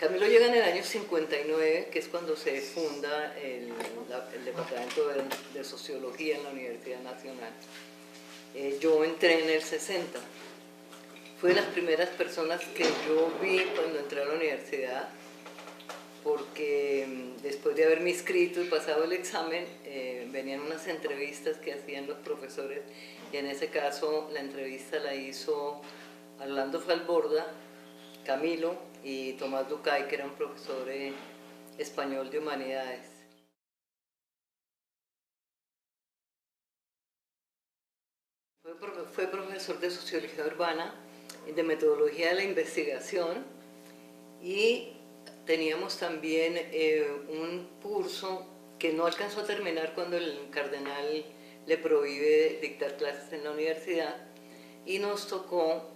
Camilo llega en el año 59, que es cuando se funda el Departamento de Sociología en la Universidad Nacional. Yo entré en el 60. Fue de las primeras personas que yo vi cuando entré a la universidad, porque después de haberme inscrito y pasado el examen, venían unas entrevistas que hacían los profesores, y en ese caso la entrevista la hizo Orlando Falborda, Camilo y Tomás Ducay, que era un profesor español de humanidades. Fue profesor de sociología urbana, de metodología de la investigación, y teníamos también un curso que no alcanzó a terminar cuando el cardenal le prohíbe dictar clases en la universidad, y nos tocó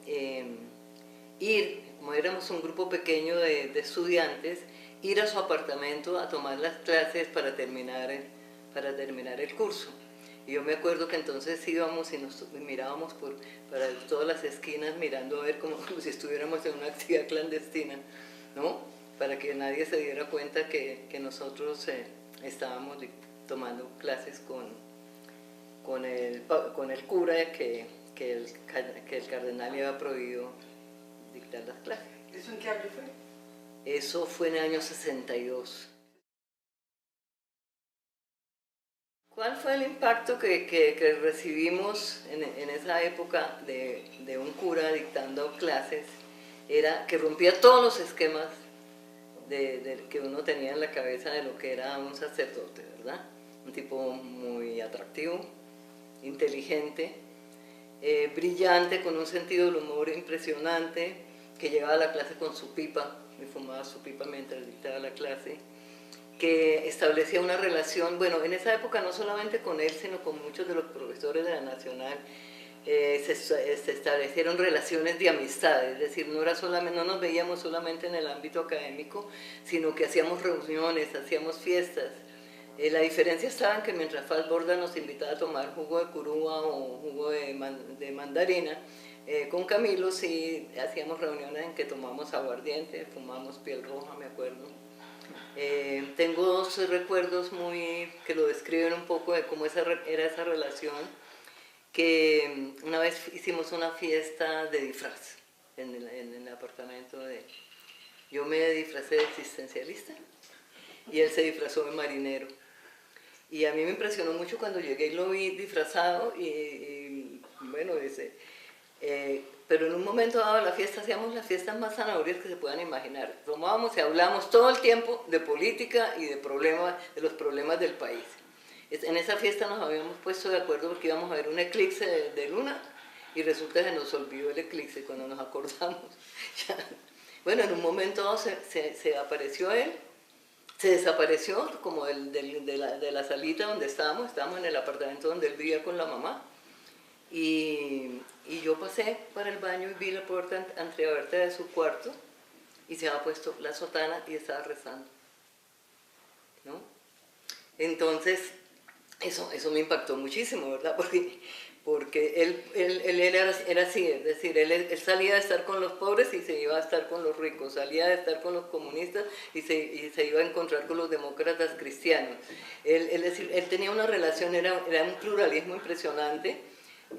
ir, como éramos un grupo pequeño de estudiantes, ir a su apartamento a tomar las clases para terminar el curso. Y yo me acuerdo que entonces íbamos y nos mirábamos para todas las esquinas, mirando a ver como si estuviéramos en una actividad clandestina, ¿no? Para que nadie se diera cuenta que nosotros estábamos tomando clases con el cura que el cardenal le había prohibido dictar las clases. ¿Eso en qué año fue? Eso fue en el año 62. ¿Cuál fue el impacto que recibimos en esa época de un cura dictando clases? Era que rompía todos los esquemas que uno tenía en la cabeza de lo que era un sacerdote, ¿verdad? Un tipo muy atractivo, inteligente, brillante, con un sentido del humor impresionante, que llegaba a la clase con su pipa, y fumaba su pipa mientras dictaba la clase, que establecía una relación, bueno, en esa época no solamente con él, sino con muchos de los profesores de la Nacional, se establecieron relaciones de amistad, es decir, no nos veíamos solamente en el ámbito académico, sino que hacíamos reuniones, hacíamos fiestas. La diferencia estaba en que mientras Falborda nos invitaba a tomar jugo de curúa o jugo de mandarina, con Camilo sí hacíamos reuniones en que tomamos aguardiente, fumamos piel roja, me acuerdo. Tengo dos recuerdos que lo describen un poco de cómo era esa relación, que una vez hicimos una fiesta de disfraz en el apartamento de él. Yo me disfracé de existencialista y él se disfrazó de marinero. Y a mí me impresionó mucho cuando llegué y lo vi disfrazado y bueno, pero en un momento dado de la fiesta hacíamos las fiestas más zanahorias que se puedan imaginar. Tomábamos y hablábamos todo el tiempo de política y de los problemas del país. En esa fiesta nos habíamos puesto de acuerdo porque íbamos a ver un eclipse de luna y resulta que nos olvidó el eclipse cuando nos acordamos. Bueno, en un momento dado se apareció él, se desapareció como de la salita donde estábamos en el apartamento donde él vivía con la mamá. Y yo pasé para el baño y vi la puerta entreabierta de su cuarto y se había puesto la sotana y estaba rezando, ¿no? Entonces, eso me impactó muchísimo, ¿verdad? Porque él era así, es decir, él salía de estar con los pobres y se iba a estar con los ricos, salía de estar con los comunistas y se iba a encontrar con los demócratas cristianos. Es decir, él tenía una relación, era un pluralismo impresionante.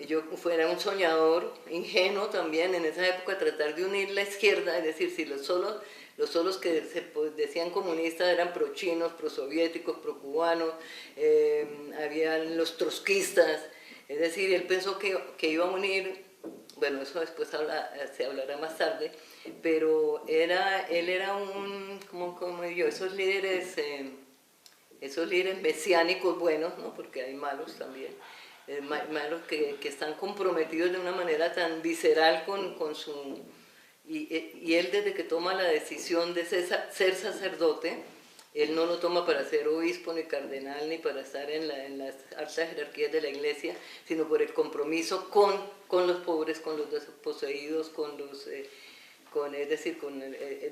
Yo era un soñador, ingenuo también en esa época, tratar de unir la izquierda, es decir, si los solos que decían comunistas eran pro-chinos, pro-soviéticos, pro-cubanos, habían los trotskistas, es decir, él pensó que iba a unir, bueno, eso después se hablará más tarde, pero él era como digo, esos líderes mesiánicos buenos, ¿no? Porque hay malos también. Malos que están comprometidos de una manera tan visceral con su... Y él desde que toma la decisión de ser sacerdote, él no lo toma para ser obispo, ni cardenal, ni para estar en las altas jerarquías de la iglesia, sino por el compromiso con los pobres, con los desposeídos,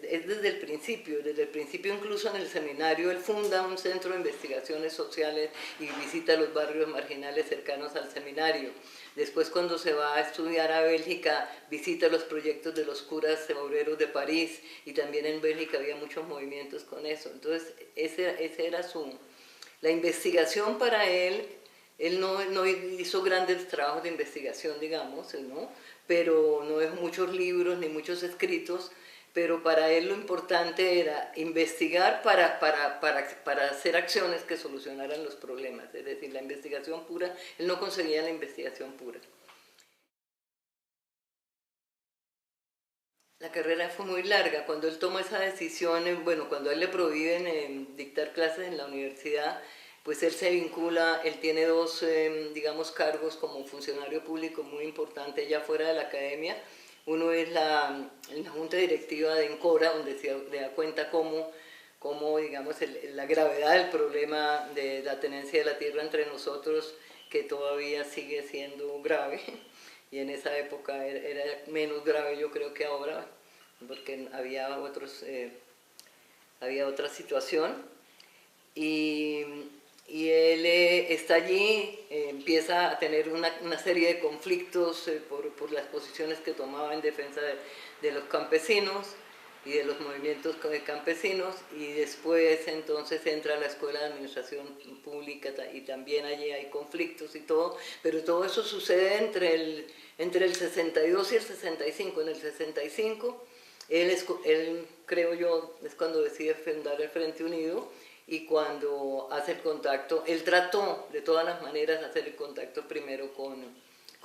es desde el principio incluso en el seminario él funda un centro de investigaciones sociales y visita los barrios marginales cercanos al seminario. Después, cuando se va a estudiar a Bélgica, visita los proyectos de los curas obreros de París, y también en Bélgica había muchos movimientos con eso. Entonces, ese era la investigación para él. Él no hizo grandes trabajos de investigación, digamos, ¿no? Pero no dejó muchos libros ni muchos escritos, pero para él lo importante era investigar para hacer acciones que solucionaran los problemas. Es decir, la investigación pura, él no conseguía la investigación pura. La carrera fue muy larga. Cuando él toma esa decisión, bueno, cuando a él le prohíben dictar clases en la universidad, pues él se vincula, él tiene dos, digamos, cargos como funcionario público muy importante ya fuera de la academia. Uno es en la junta directiva de ENCORA, donde se da cuenta cómo digamos, la gravedad del problema de la tenencia de la tierra entre nosotros, que todavía sigue siendo grave. Y en esa época era menos grave, yo creo, que ahora, porque había otra situación. Y él está allí, empieza a tener una serie de conflictos por las posiciones que tomaba en defensa de los campesinos y de los movimientos campesinos, y después entonces entra a la Escuela de Administración Pública y también allí hay conflictos y todo, pero todo eso sucede entre el 62 y el 65. En el 65 él, creo yo, es cuando decide fundar el Frente Unido, y cuando hace el contacto, él trató de todas las maneras de hacer el contacto primero con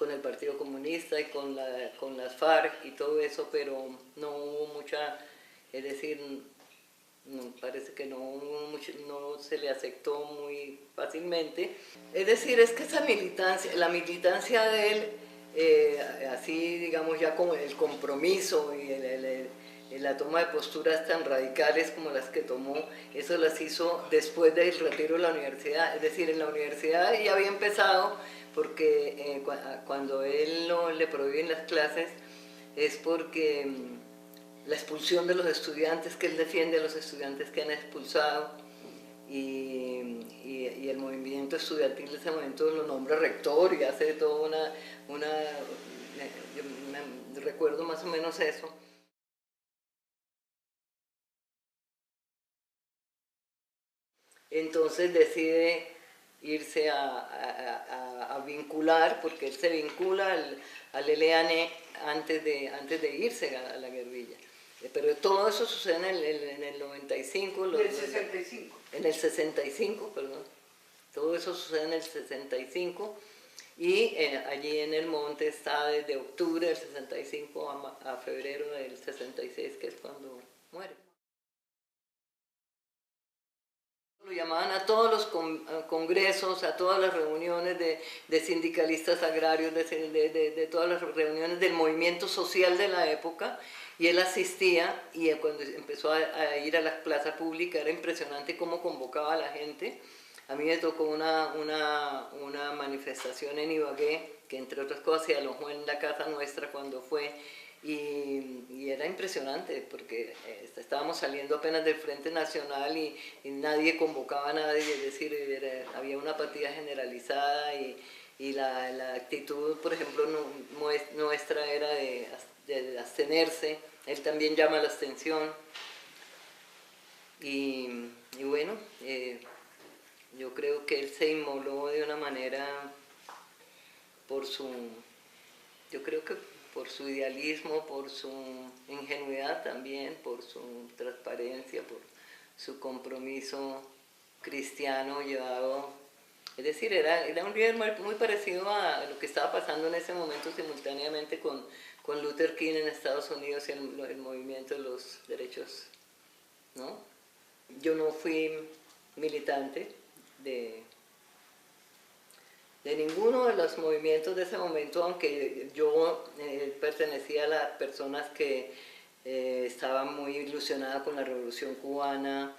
el Partido Comunista y con las FARC y todo eso, pero no hubo mucha, es decir, no, parece que no se le aceptó muy fácilmente. Es decir, es que esa militancia, la militancia de él, así digamos ya como el compromiso y la toma de posturas tan radicales como las que tomó, eso las hizo después del retiro de la universidad. Es decir, en la universidad ya había empezado, porque cuando él le prohíben las clases es porque la expulsión de los estudiantes, que él defiende a los estudiantes que han expulsado, y el movimiento estudiantil de ese momento lo nombra rector y hace toda yo recuerdo más o menos eso. Entonces decide irse a vincular, porque él se vincula al LN antes de irse a la guerrilla. Pero todo eso sucede en el 95. En el 65. En el 65, perdón. Todo eso sucede en el 65, y allí en el monte está desde octubre del 65 a febrero del 66, que es cuando muere. Lo llamaban a todos los congresos, a todas las reuniones de sindicalistas agrarios, de todas las reuniones del movimiento social de la época, y él asistía, y cuando empezó a ir a la plaza pública era impresionante cómo convocaba a la gente. A mí me tocó una manifestación en Ibagué, que entre otras cosas se alojó en la casa nuestra cuando fue, y era impresionante porque estábamos saliendo apenas del Frente Nacional y nadie convocaba a nadie, es decir, había una apatía generalizada, y la actitud, por ejemplo, nuestra era de abstenerse. Él también llama a la abstención, y bueno, yo creo que él se inmoló de una manera yo creo que por su idealismo, por su ingenuidad también, por su transparencia, por su compromiso cristiano llevado. Es decir, era un líder muy parecido a lo que estaba pasando en ese momento simultáneamente con Luther King en Estados Unidos y el movimiento de los derechos, ¿no? Yo no fui militante de ninguno de los movimientos de ese momento, aunque yo pertenecía a las personas que estaban muy ilusionadas con la Revolución Cubana,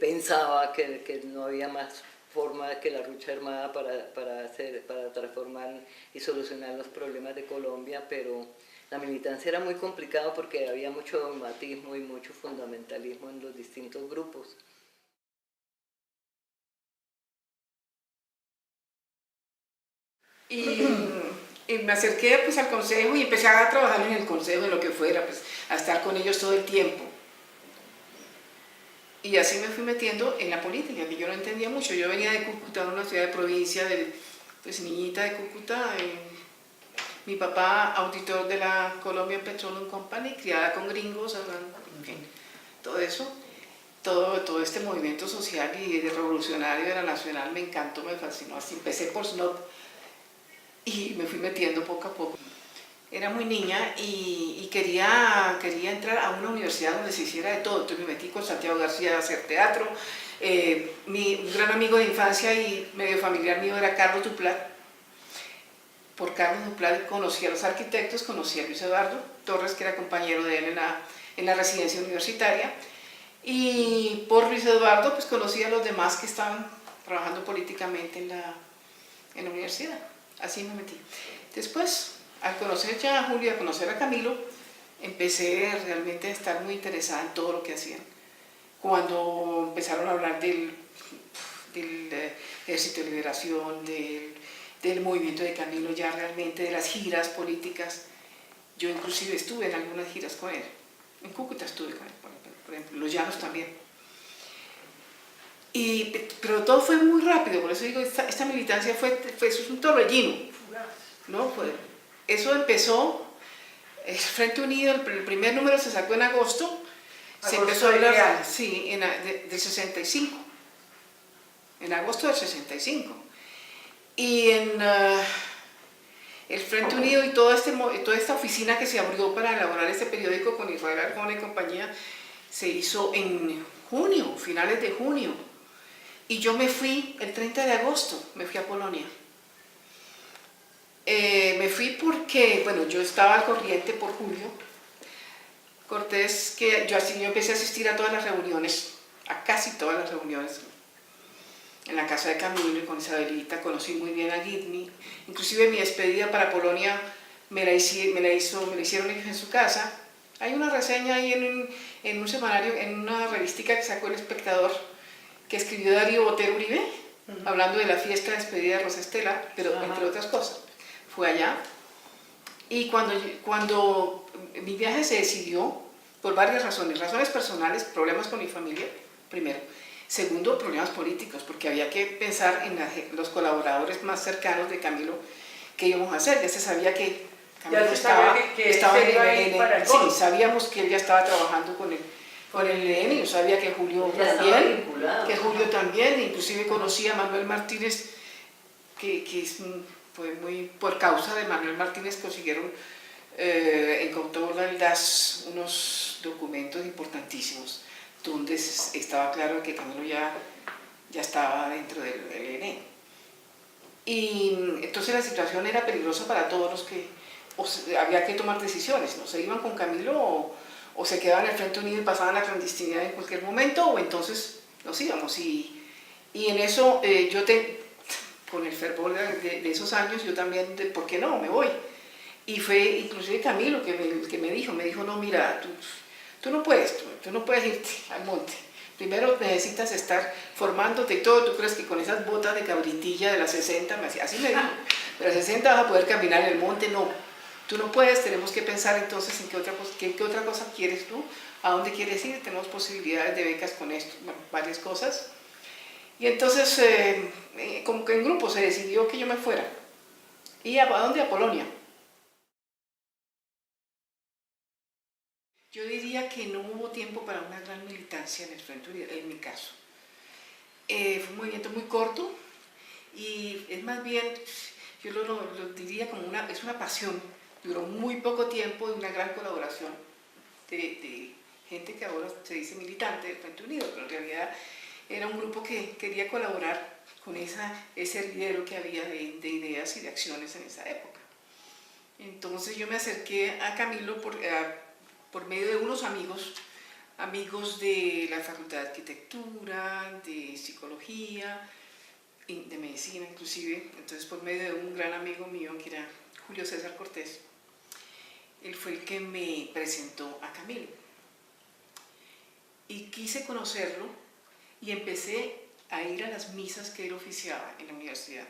pensaba que no había más forma que la lucha armada para transformar y solucionar los problemas de Colombia, pero la militancia era muy complicada porque había mucho dogmatismo y mucho fundamentalismo en los distintos grupos. Y me acerqué pues al consejo y empecé a trabajar en el consejo, en lo que fuera, pues a estar con ellos todo el tiempo. Y así me fui metiendo en la política, que yo no entendía mucho. Yo venía de Cúcuta, una ciudad de provincia, pues niñita de Cúcuta. Mi papá, auditor de la Colombian Petroleum Company, criada con gringos, hablando, en fin, todo eso. Todo este movimiento social y revolucionario de la Nacional me encantó, me fascinó. Así empecé por Snob y me fui metiendo poco a poco. Era muy niña y quería entrar a una universidad donde se hiciera de todo. Entonces me metí con Santiago García a hacer teatro. Mi gran amigo de infancia y medio familiar mío era Carlos Duplat. Por Carlos Duplat conocí a los arquitectos, conocí a Luis Eduardo Torres, que era compañero de él en la residencia universitaria. Y por Luis Eduardo pues conocí a los demás que estaban trabajando políticamente en la universidad. Así me metí. Después, al conocer ya a Julio, a conocer a Camilo, empecé realmente a estar muy interesada en todo lo que hacían. Cuando empezaron a hablar del Ejército de Liberación, del movimiento de Camilo, ya realmente de las giras políticas, yo inclusive estuve en algunas giras con él. En Cúcuta estuve con él, por ejemplo, Los Llanos también. Pero todo fue muy rápido, por eso digo, esta militancia fue un torbellino, ¿no? Eso empezó, Frente Unido, el primer número se sacó en agosto, se empezó a hablar, sí, del 65, en agosto del 65. Y el Frente Unido y toda esta oficina que se abrió para elaborar este periódico con Israel Arjona y compañía, se hizo en junio, finales de junio. Y yo me fui el 30 de agosto, me fui a Polonia. Me fui porque, bueno, yo estaba al corriente por Julio Cortés, que yo empecé a asistir a todas las reuniones, a casi todas las reuniones, en la casa de Camilo y con Isabelita. Conocí muy bien a Gidney. Inclusive mi despedida para Polonia me la hicieron ellos en su casa. Hay una reseña ahí en un semanario, en una revistica que sacó El Espectador, que escribió Darío Botero Uribe, hablando de la fiesta de despedida de Rosa Estela, pero entre otras cosas. Fue allá. Y cuando mi viaje se decidió, por varias razones personales, problemas con mi familia, primero. Segundo, problemas políticos, porque había que pensar en los colaboradores más cercanos de Camilo, qué íbamos a hacer. Ya se sabía que Camilo estaba sí, sabíamos que él ya estaba trabajando con el EN, yo sabía que Julio también, inclusive conocí a Manuel Martínez, fue muy por causa de Manuel Martínez consiguieron encontró el DAS unos documentos importantísimos donde estaba claro que Camilo ya estaba dentro del EN. Y entonces la situación era peligrosa para todos los que había que tomar decisiones, ¿no? Se iban con Camilo o se quedaban en el Frente Unido y pasaban la clandestinidad en cualquier momento, o entonces nos íbamos. Y en eso con el fervor de esos años, yo también, ¿por qué no? Me voy. Y fue inclusive Camilo que me dijo, no, mira, tú no puedes irte al monte. Primero necesitas estar formándote y todo. ¿Tú crees que con esas botas de cabritilla de las 60, así me dijo, de las 60 vas a poder caminar en el monte? No, tú no puedes. Tenemos que pensar entonces en qué otra cosa quieres tú, a dónde quieres ir. Tenemos posibilidades de becas con esto, bueno, varias cosas. Y entonces, como que en grupo se decidió que yo me fuera. ¿Y a dónde? A Polonia. Yo diría que no hubo tiempo para una gran militancia en el Frente Unido, en mi caso. Fue un movimiento muy corto y es más bien, yo lo diría como es una pasión. Duró muy poco tiempo de una gran colaboración de gente que ahora se dice militante del Frente Unido, pero en realidad era un grupo que quería colaborar con ese hervidero que había de ideas y de acciones en esa época. Entonces yo me acerqué a Camilo por medio de unos amigos de la Facultad de Arquitectura, de Psicología, de Medicina inclusive. Entonces por medio de un gran amigo mío que era Julio César Cortés, él fue el que me presentó a Camilo. Y quise conocerlo y empecé a ir a las misas que él oficiaba en la universidad.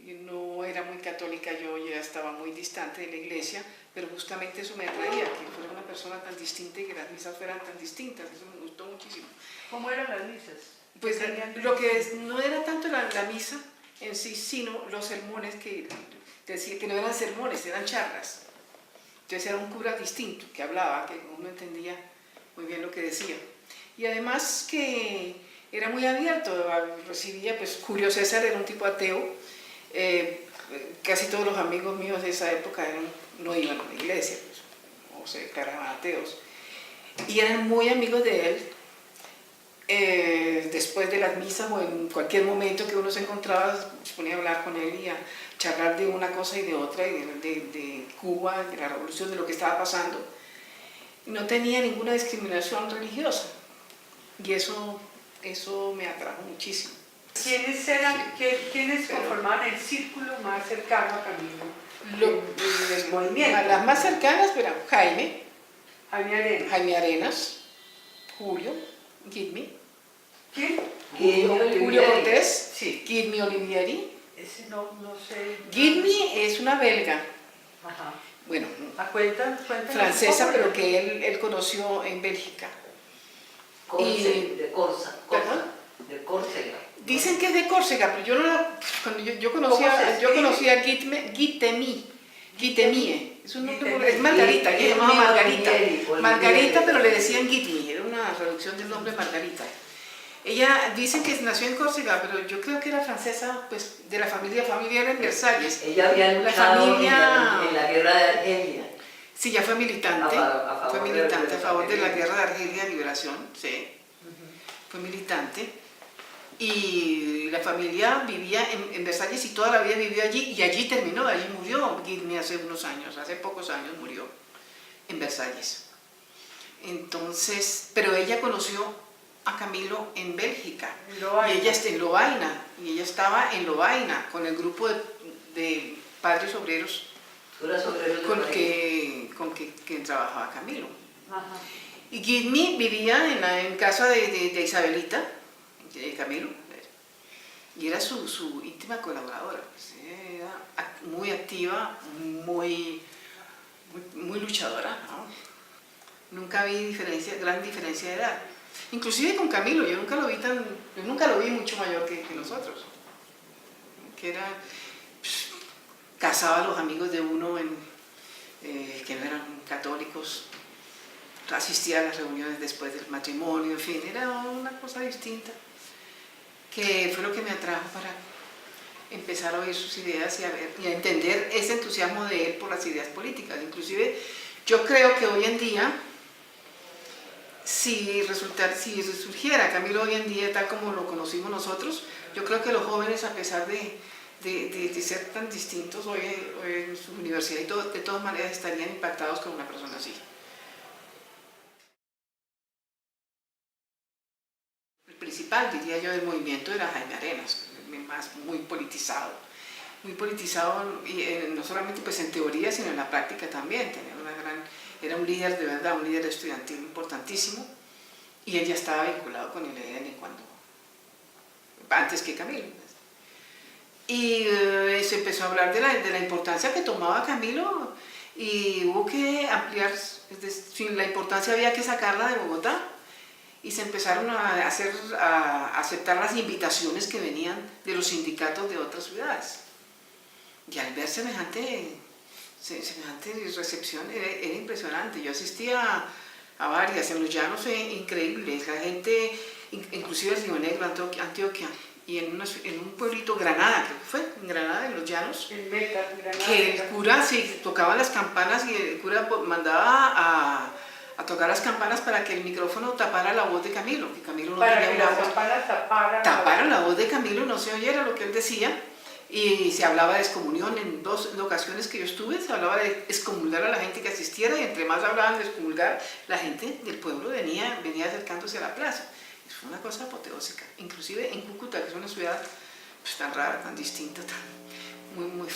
no era muy católica, yo ya estaba muy distante de la iglesia, pero justamente eso me atraía, que fuera una persona tan distinta y que las misas fueran tan distintas, eso me gustó muchísimo. ¿Cómo eran las misas? Pues lo que no era tanto la misa en sí, sino los sermones que decía que no eran sermones, eran charlas. Entonces era un cura distinto que hablaba, que uno entendía muy bien lo que decía. Y además que era muy abierto, recibía, pues Julio César era un tipo ateo, casi todos los amigos míos de esa época no iban a la iglesia, pues, o se declaraban ateos, y eran muy amigos de él. Después de las misas o en cualquier momento que uno se encontraba, se ponía a hablar con él y a charlar de una cosa y de otra, y de Cuba, de la revolución, de lo que estaba pasando. No tenía ninguna discriminación religiosa, y eso me atrajo muchísimo. ¿Quiénes conformaban el círculo más cercano a Camilo? El movimiento. Las más cercanas eran Jaime Arenas. Jaime Arenas, Julio, Guilmi. ¿Quién? Julio Cortés, Sí. Guilmi Olivieri. Ese no sé. Guilmi es una belga, Ajá. bueno, Cuéntanos francesa, un poco. pero que él conoció en Bélgica. De ¿Perdón? de Córcega. Dicen que es de Córcega, pero yo no la, cuando yo ¿Cómo se conocí a escribe? Guitemie, es un nombre, Guitemie. es Margarita, ella se llamaba Margarita. Olivieri. Margarita, pero le decían Guitmi, era una traducción del nombre Margarita. Ella dicen que nació en Córcega, pero yo creo que era francesa, pues de la familia era en Versalles. Ella había La luchado familia- en la guerra de Argelia. Sí, ya fue militante, A favor a favor de la guerra de Argelia, liberación, sí, fue militante. Y la familia vivía en Versalles y toda la vida vivió allí, y allí terminó, allí murió Guilmi hace unos años, hace pocos años murió en Versalles. Entonces, pero ella conoció a Camilo en Bélgica, Lovaina. y ella está en Lovaina, y ella estaba en Lovaina con el grupo de padres obreros con que trabajaba Camilo. Ajá. Y Guilmi vivía en casa de Isabelita, de Camilo, y era su íntima colaboradora. Pues, era muy activa, muy luchadora, ¿no? Nunca vi gran diferencia de edad. Inclusive con Camilo, yo nunca lo vi mucho mayor que nosotros. Que era, pues, casaba a los amigos de uno que no eran católicos, asistía a las reuniones después del matrimonio, en fin, era una cosa distinta, que fue lo que me atrajo para empezar a oír sus ideas y a entender ese entusiasmo de él por las ideas políticas. Inclusive, yo creo que hoy en día, si surgiera Camilo hoy en día tal como lo conocimos nosotros, yo creo que los jóvenes, a pesar de ser tan distintos hoy en su universidad y todo, de todas maneras estarían impactados con una persona así. El principal, diría yo, del movimiento era Jaime Arenas, muy politizado, y no solamente pues en teoría, sino en la práctica también. Era un líder de verdad, un líder estudiantil importantísimo, y él ya estaba vinculado con el EDN antes que Camilo. Y se empezó a hablar de la importancia que tomaba Camilo, y hubo que ampliar, la importancia había que sacarla de Bogotá, y se empezaron a aceptar las invitaciones que venían de los sindicatos de otras ciudades. Y al ver semejante recepción era impresionante. Yo asistía a varias, en los llanos increíbles, la gente, inclusive en Río Negro, Antioquia, y en un pueblito, Granada, creo que fue, en Granada, en los llanos, En Meta, Granada. que el cura tocaba las campanas y el cura mandaba a tocar las campanas para que el micrófono tapara la voz de Camilo, que Camilo no Para tenía que una las voz. campanas taparan La voz de Camilo, no se oyera lo que él decía, y se hablaba de excomunión. En dos ocasiones que yo estuve se hablaba de excomulgar a la gente que asistiera, y entre más hablaban de excomulgar, la gente del pueblo venía acercándose a la plaza. Fue una cosa apoteósica, inclusive en Cúcuta, que es una ciudad pues, tan rara, tan distinta, muy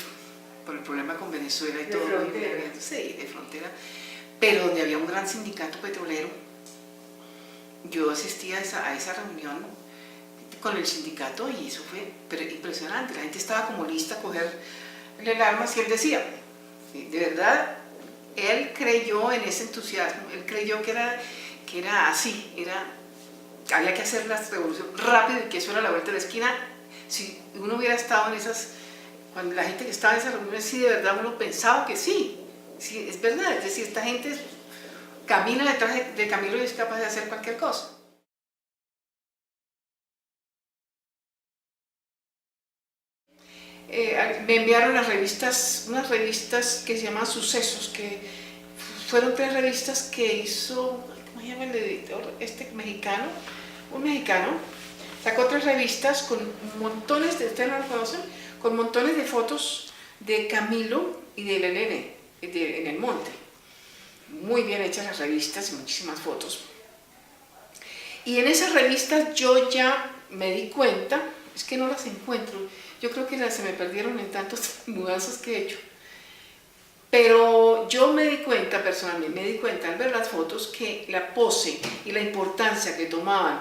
por el problema con Venezuela y de todo, frontera. Sí, de frontera, pero donde había un gran sindicato petrolero. Yo asistía a esa reunión con el sindicato y eso fue impresionante. La gente estaba como lista a coger el arma y él decía, sí, de verdad, él creyó en ese entusiasmo, él creyó que era así, había que hacer la revolución rápido y que eso era la vuelta de la esquina. Si uno hubiera estado en esas, cuando la gente que estaba en esas reuniones, sí, de verdad uno pensaba que sí, es verdad, es decir, esta gente camina detrás de Camilo y es capaz de hacer cualquier cosa. Me enviaron unas revistas que se llaman Sucesos, que fueron 3 revistas que hizo, ¿cómo se llama el editor? Mexicano, un mexicano, sacó 3 revistas con montones de, ¿ustedes no lo conocen? Con montones de fotos de Camilo y de Elena en el monte. Muy bien hechas las revistas y muchísimas fotos. Y en esas revistas yo ya me di cuenta, es que no las encuentro, yo creo que se me perdieron en tantas mudanzas que he hecho. Pero yo me di cuenta, personalmente, me di cuenta al ver las fotos que la pose y la importancia que tomaban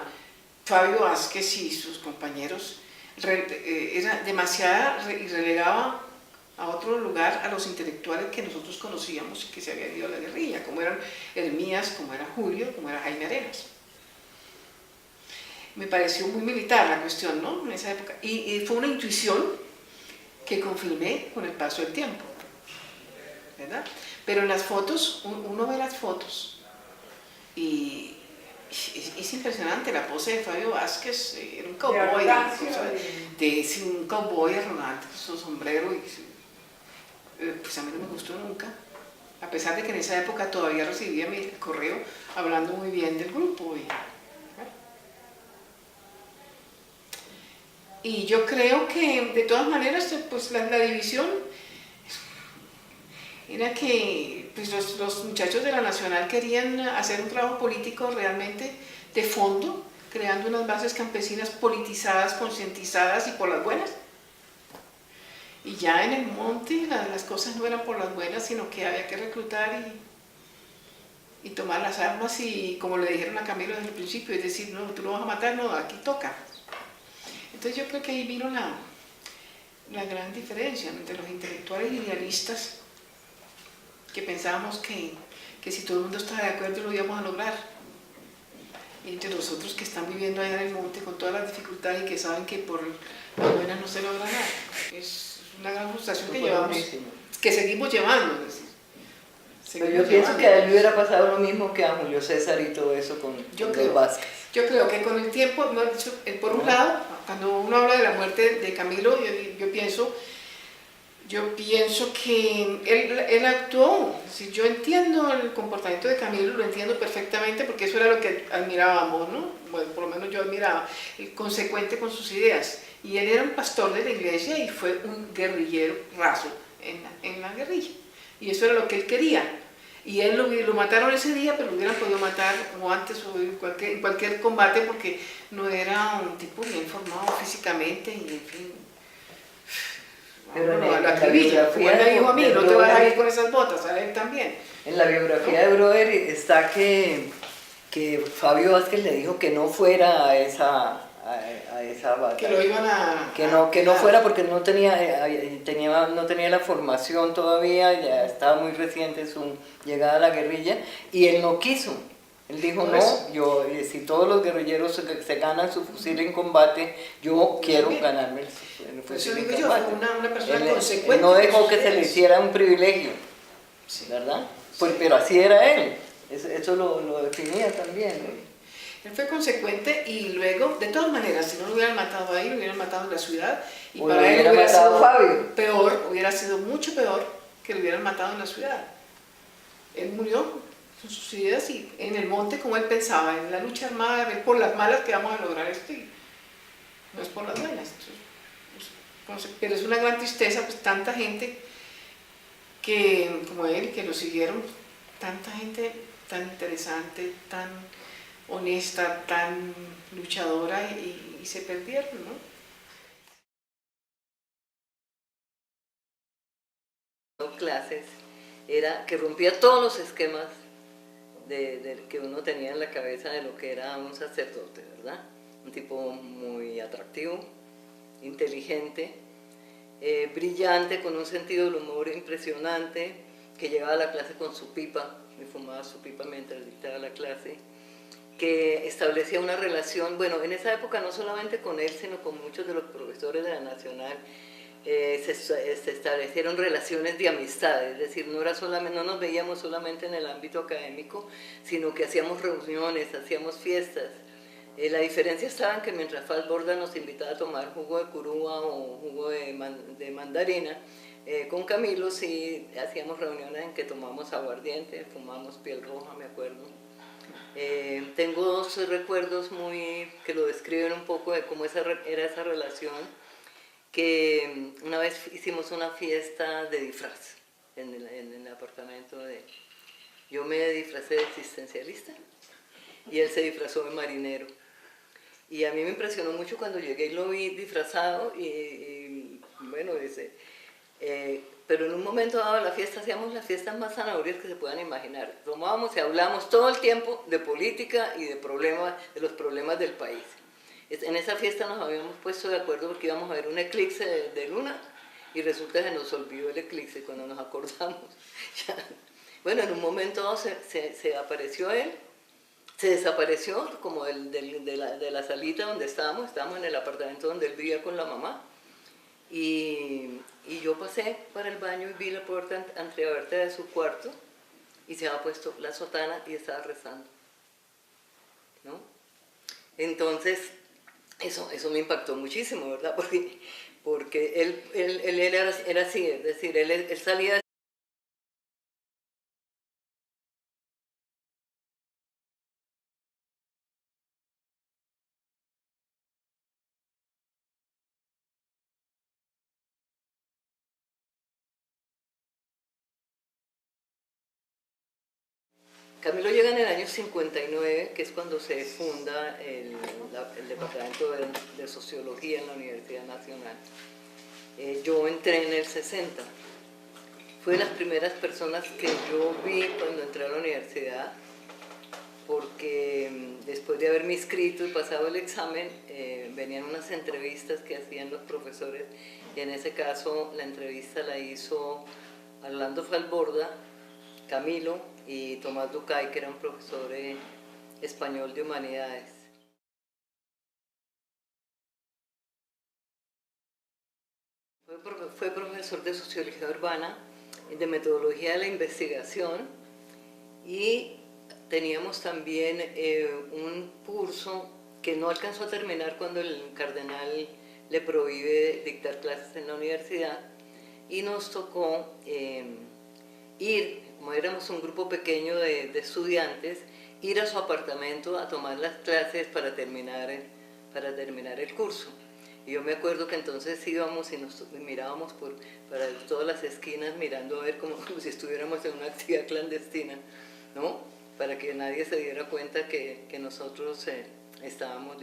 Fabio Vázquez y sus compañeros era demasiada y relegaba a otro lugar a los intelectuales que nosotros conocíamos y que se habían ido a la guerrilla, como eran Hermías, como era Julio, como era Jaime Arenas. Me pareció muy militar la cuestión, ¿no? En esa época. Y fue una intuición que confirmé con el paso del tiempo, ¿verdad? Pero en las fotos, uno ve las fotos y es impresionante la pose de Fabio Vázquez, era un cowboy, un cowboy arrogante, su sombrero, pues a mí no me gustó nunca, a pesar de que en esa época todavía recibía mi correo hablando muy bien del grupo. Y yo creo que de todas maneras pues la división era que pues, los muchachos de la Nacional querían hacer un trabajo político realmente de fondo, creando unas bases campesinas politizadas, concientizadas y por las buenas. Y ya en el monte las cosas no eran por las buenas, sino que había que reclutar y tomar las armas y como le dijeron a Camilo desde el principio, es decir, no, tú lo vas a matar, no, aquí toca. Entonces yo creo que ahí vino la gran diferencia entre los intelectuales idealistas que pensábamos que si todo el mundo estaba de acuerdo lo íbamos a lograr, y entre los otros que están viviendo allá en el monte con todas las dificultades y que saben que por las buenas no se logra nada. Es una gran frustración que llevamos, que seguimos llevando. Es decir, pero yo pienso que a él le hubiera pasado lo mismo que a Julio César y todo eso con los Vázquez. Yo creo que con el tiempo, por un lado, cuando uno habla de la muerte de Camilo, yo pienso que él actuó. Si yo entiendo el comportamiento de Camilo, lo entiendo perfectamente porque eso era lo que admirábamos, ¿no? Bueno, por lo menos yo admiraba, el consecuente con sus ideas. Y él era un pastor de la iglesia y fue un guerrillero raso en la guerrilla. Y eso era lo que él quería. Y él lo mataron ese día, pero lo hubieran podido matar o antes o en cualquier combate porque no era un tipo bien formado físicamente y en fin. Pero no, la acribilla, como él me dijo a mí, no te vas a ir con esas botas, a él también. En la biografía de Broder está que Fabio Vázquez le dijo que no fuera a esa batalla. Que lo iban a... Que no fuera porque no tenía la formación todavía, ya estaba muy reciente su llegada a la guerrilla, y él no quiso. Él dijo, no, si todos los guerrilleros se ganan su fusil en combate, yo quiero ganarme el fusil en combate. Una persona consecuente. Él no dejó que se le hiciera un privilegio, ¿verdad? Pues, pero así era él, eso lo definía también, ¿no? Él fue consecuente y luego, de todas maneras, si no lo hubieran matado ahí, lo hubieran matado en la ciudad. Y o para él hubiera sido Fabio. Peor, hubiera sido mucho peor que lo hubieran matado en la ciudad. Él murió con sus ideas y en el monte como él pensaba, en la lucha armada, por las malas que vamos a lograr esto y no es por las buenas. Pero es una gran tristeza, pues tanta gente como él, que lo siguieron, tanta gente tan interesante, tan honesta, tan luchadora y se perdieron, ¿no? Clases era que rompía todos los esquemas que uno tenía en la cabeza de lo que era un sacerdote, ¿verdad? un tipo muy atractivo, inteligente, brillante, con un sentido del humor impresionante, que llegaba a la clase con su pipa y fumaba su pipa mientras dictaba la clase, que establecía una relación, bueno, en esa época no solamente con él, sino con muchos de los profesores de la Nacional, se establecieron relaciones de amistad, es decir, no nos veíamos solamente en el ámbito académico, sino que hacíamos reuniones, hacíamos fiestas. La diferencia estaba en que mientras Falborda nos invitaba a tomar jugo de curúa o jugo de mandarina, con Camilo sí hacíamos reuniones en que tomamos aguardiente, fumamos piel roja, me acuerdo. Tengo dos recuerdos que lo describen un poco de cómo era esa relación, que una vez hicimos una fiesta de disfraz en el apartamento de él. Yo me disfracé de existencialista y él se disfrazó de marinero. Y a mí me impresionó mucho cuando llegué y lo vi disfrazado bueno, pero en un momento dado de la fiesta hacíamos las fiestas más zanahorias que se puedan imaginar. Tomábamos y hablábamos todo el tiempo de política y de los problemas del país. En esa fiesta nos habíamos puesto de acuerdo porque íbamos a ver un eclipse de luna y resulta que se nos olvidó el eclipse cuando nos acordamos. Bueno, en un momento dado se apareció él, se desapareció como de la salita donde estábamos en el apartamento donde él vivía con la mamá, y yo pasé para el baño y vi la puerta entreabierta de su cuarto y se había puesto la sotana y estaba rezando, ¿no? Entonces, eso me impactó muchísimo, ¿verdad? Porque él era así, es decir, él salía de... Camilo llega en el año 59, que es cuando se funda el Departamento de Sociología en la Universidad Nacional. Yo entré en el 60. Fue de las primeras personas que yo vi cuando entré a la universidad, porque después de haberme inscrito y pasado el examen, venían unas entrevistas que hacían los profesores, y en ese caso la entrevista la hizo Orlando Falborda, Camilo y Tomás Ducay, que era un profesor español de humanidades. Fue profesor de sociología urbana, de metodología de la investigación, y teníamos también un curso que no alcanzó a terminar cuando el cardenal le prohíbe dictar clases en la universidad, y nos tocó ir, como éramos un grupo pequeño de estudiantes, ir a su apartamento a tomar las clases para terminar el curso. Y yo me acuerdo que entonces íbamos y nos mirábamos para todas las esquinas, mirando a ver como si estuviéramos en una actividad clandestina, ¿no? Para que nadie se diera cuenta que nosotros estábamos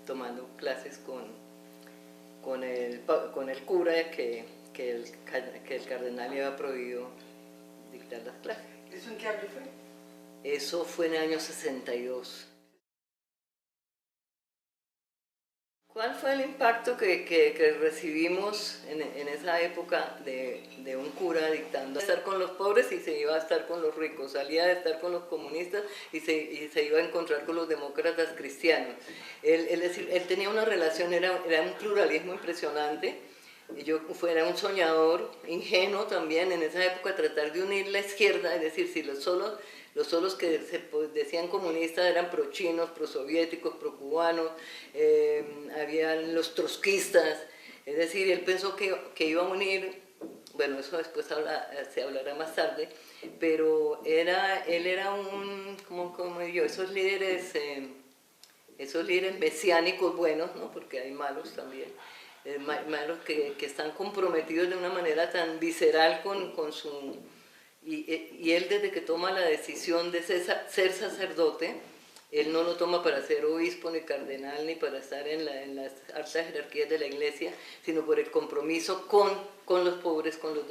tomando clases con el cura que el cardenal le había prohibido dictar las clases. ¿Eso en qué año fue? Eso fue en el año 62. ¿Cuál fue el impacto que recibimos en esa época de un cura dictando? Estar con los pobres y se iba a estar con los ricos, salía de estar con los comunistas y se iba a encontrar con los demócratas cristianos. Él tenía una relación, era un pluralismo impresionante. Era un soñador, ingenuo también en esa época, tratar de unir la izquierda, es decir, si los solos que decían comunistas eran pro-chinos, pro-soviéticos, pro-cubanos, habían los trotskistas, es decir, él pensó que iba a unir, bueno, eso después se hablará más tarde, pero él era como digo, esos líderes mesiánicos buenos, ¿no? Porque hay malos también, malos que están comprometidos de una manera tan visceral con su... Y él, desde que toma la decisión de ser sacerdote, él no lo toma para ser obispo ni cardenal ni para estar en las altas jerarquías de la iglesia, sino por el compromiso con los pobres, con los